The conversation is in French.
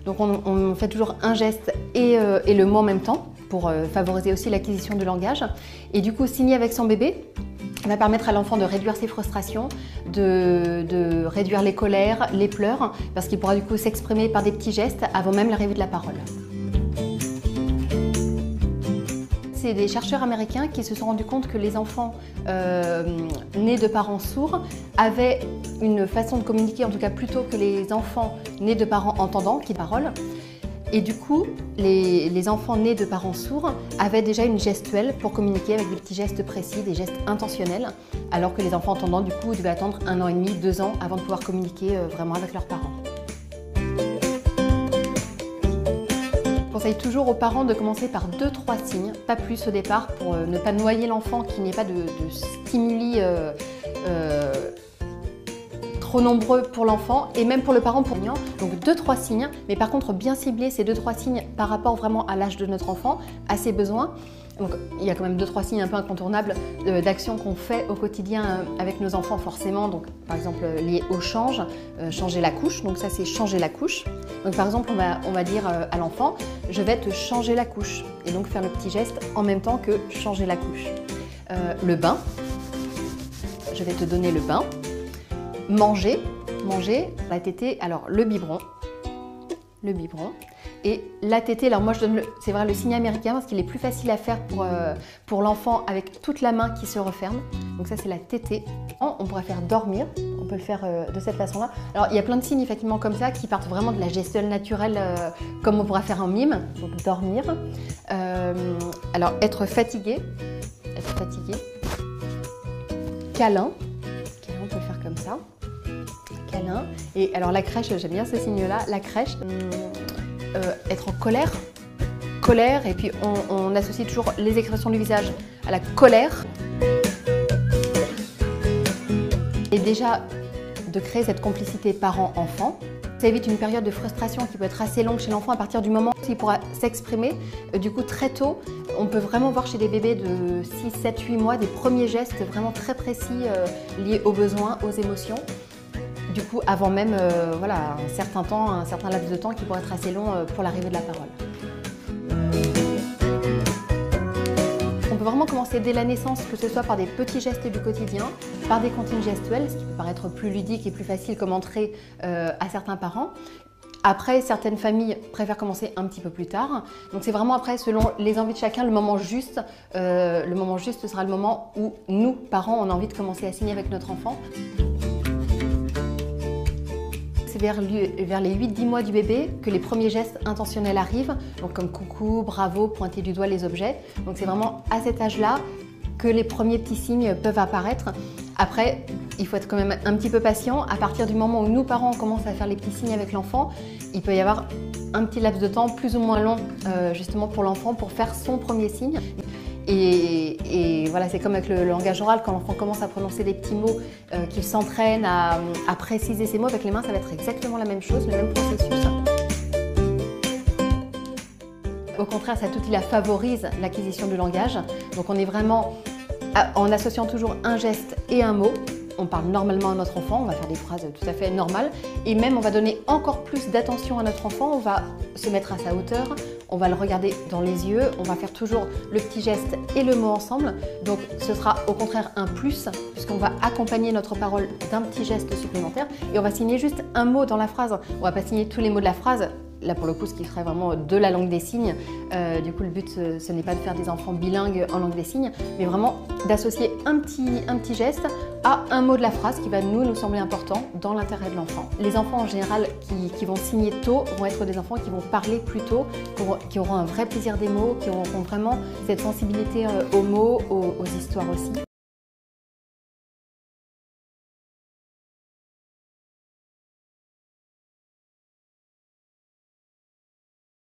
Donc on fait toujours un geste et le mot en même temps pour favoriser aussi l'acquisition du langage. Et du coup, signer avec son bébé va permettre à l'enfant de réduire ses frustrations, de réduire les colères, les pleurs, parce qu'il pourra du coup s'exprimer par des petits gestes avant même l'arrivée de la parole. C'est des chercheurs américains qui se sont rendus compte que les enfants nés de parents sourds avaient une façon de communiquer, en tout cas plus tôt que les enfants nés de parents entendants, qui parlent. Et du coup, les enfants nés de parents sourds avaient déjà une gestuelle pour communiquer avec des petits gestes précis, des gestes intentionnels, alors que les enfants entendants, du coup, devaient attendre 1 an et demi, 2 ans avant de pouvoir communiquer vraiment avec leurs parents. Je conseille toujours aux parents de commencer par 2-3 signes, pas plus au départ, pour ne pas noyer l'enfant, qu'il n'y ait pas de stimuli trop nombreux pour l'enfant et même pour le parent. Donc 2-3 signes, mais par contre bien cibler ces 2-3 signes par rapport vraiment à l'âge de notre enfant, à ses besoins. Donc il y a quand même 2-3 signes un peu incontournables d'actions qu'on fait au quotidien avec nos enfants forcément. Donc par exemple liés au change, changer la couche, donc ça c'est changer la couche. Donc par exemple on va dire à l'enfant « je vais te changer la couche » et donc faire le petit geste en même temps que changer la couche. Le bain, je vais te donner le bain. Manger, la tétée, alors le biberon et la tétée. Alors moi je donne, c'est vrai, le signe américain parce qu'il est plus facile à faire pour l'enfant avec toute la main qui se referme. Donc ça c'est la tétée. On pourrait faire dormir, on peut le faire de cette façon-là. Alors il y a plein de signes effectivement comme ça qui partent vraiment de la gestuelle naturelle comme on pourrait faire en mime, donc dormir. Alors être fatigué, câlin, on peut le faire comme ça. Câlin. Et alors la crèche, j'aime bien ce signe-là, la crèche, être en colère, et puis on associe toujours les expressions du visage à la colère. Et déjà, de créer cette complicité parent-enfant, ça évite une période de frustration qui peut être assez longue chez l'enfant à partir du moment où il pourra s'exprimer. Du coup, très tôt, on peut vraiment voir chez des bébés de 6, 7, 8 mois des premiers gestes vraiment très précis liés aux besoins, aux émotions. Du coup, avant même voilà, un certain laps de temps qui pourrait être assez long pour l'arrivée de la parole. On peut vraiment commencer dès la naissance, que ce soit par des petits gestes du quotidien, par des comptines gestuelles, ce qui peut paraître plus ludique et plus facile comme entrée à certains parents. Après, certaines familles préfèrent commencer un petit peu plus tard. Donc c'est vraiment après, selon les envies de chacun, le moment juste. Le moment juste sera le moment où nous, parents, on a envie de commencer à signer avec notre enfant. C'est vers les 8-10 mois du bébé que les premiers gestes intentionnels arrivent, donc comme coucou, bravo, pointer du doigt les objets. Donc c'est vraiment à cet âge-là que les premiers petits signes peuvent apparaître. Après, il faut être quand même un petit peu patient. À partir du moment où nous, parents, on commence à faire les petits signes avec l'enfant, il peut y avoir un petit laps de temps plus ou moins long justement pour l'enfant pour faire son premier signe. Et voilà, c'est comme avec le langage oral, quand l'enfant commence à prononcer des petits mots, qu'il s'entraîne à préciser ses mots avec les mains, ça va être exactement la même chose, le même processus. Au contraire, cet outil-là favorise l'acquisition du langage. Donc on est vraiment, en associant toujours un geste et un mot, on parle normalement à notre enfant, on va faire des phrases tout à fait normales et même on va donner encore plus d'attention à notre enfant, on va se mettre à sa hauteur, on va le regarder dans les yeux, on va faire toujours le petit geste et le mot ensemble. Donc ce sera au contraire un plus puisqu'on va accompagner notre parole d'un petit geste supplémentaire et on va signer juste un mot dans la phrase. On ne va pas signer tous les mots de la phrase. Là pour le coup, ce qui serait vraiment de la langue des signes. Du coup, le but, ce n'est pas de faire des enfants bilingues en langue des signes, mais vraiment d'associer un petit geste à un mot de la phrase qui va nous sembler important dans l'intérêt de l'enfant. Les enfants en général qui vont signer tôt vont être des enfants qui vont parler plus tôt, qui auront un vrai plaisir des mots, qui auront vraiment cette sensibilité aux mots, aux histoires aussi.